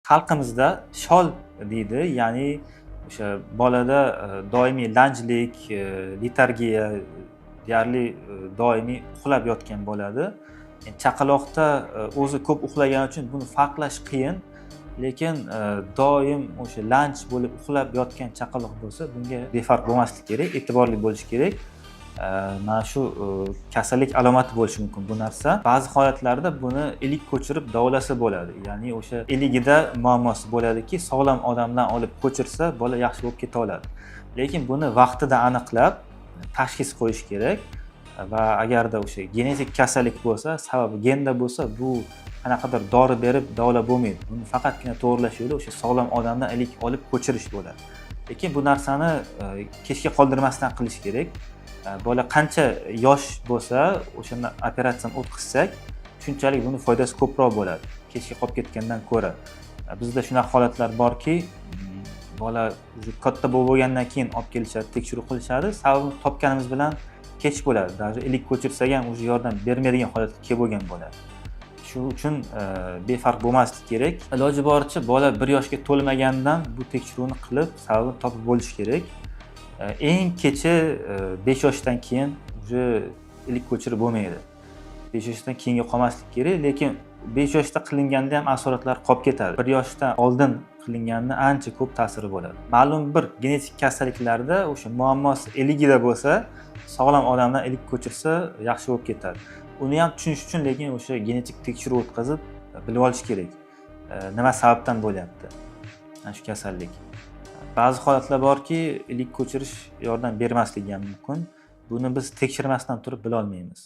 Xalqimizda shol deydi, ya'ni o'sha bolada doimiy lanjlik, letargiya, deyarli doimiy uxlab yotgan bo'ladi. Chaqaloqda o'zi ko'p uxlagani uchun buni farqlash qiyin, lekin doim o'sha lanj bo'lib uxlab yotgan chaqaloq bo'lsa, bunga befarq bo'lmaslik kerak, e'tiborli bo'lish kerak. Mana shu kasallik alomati bo'lishi mumkin bu narsa. Ba'zi holatlarda buni ilik ko'chirib davolasa bo'ladi. Ya'ni o'sha iligida muammosi bo'ladiki, sog'lom odamdan olib ko'chirsa bola yaxshi bo'lib keta oladi. Lekin buni vaqtida aniqlab tashxis qo'yish kerak va agarda o'sha genetik kasallik bo'lsa, sababi genda bo'lsa, bu qanaqadir dori berib davolab bo'lmaydi. Buni faqatgina to'g'rilash yo'li o'sha sog'lom odamdan ilik olib ko'chirish bo'ladi. Lekin bu narsani kechga qoldirmasdan qilish kerak. Bola qancha yosh bo'lsa, o'shanda operatsiyani o'tkazsak, shunchalik buni foydasi ko'proq bo'ladi, kechga qolib ketgandan ko'ra. Bizda shunaqa holatlar borki, bola katta bo'lgandan keyin olib kelishadi, tekshiruv qilishadi. Sababini topganimiz bilan kech bo'ladi. Даже ilik ko'chirsak ham o'sha yordam bermaydigan holatga kelib bo'lgan bo'ladi. Shuning uchun befarq bo'lmaslik kerak. Iloji boricha bola 1 yoshga to'lmagandan bu tekshiruvni qilib, sababini topib bo'lish kerak. Eng kechi 5 yoshdan keyin уже ilik ko'chirib bo'lmaydi. 5 yoshdan keyinga qolmaslik kerak, lekin 5 yoshda qilinganda ham asoratlar qolib ketadi. 1 yoshdan oldin qilinganda ancha ko'p ta'siri bo'ladi. Ma'lum bir genetik kasalliklarda o'sha muammosi iligida bo'lsa, sog'lom odamdan ilik ko'chirsa yaxshi bo'lib ketadi. Uni ham tushunish uchun lekin o'sha genetik tekshiruv o'tkazib bilib olish kerak. Nima sababdan bo'lyapti mana shu kasallik. Ba'zi holatlar borki, ilik ko'chirish yordam bermasligi ham mumkin. Buni biz tekshirmasdan turib bila olmaymiz.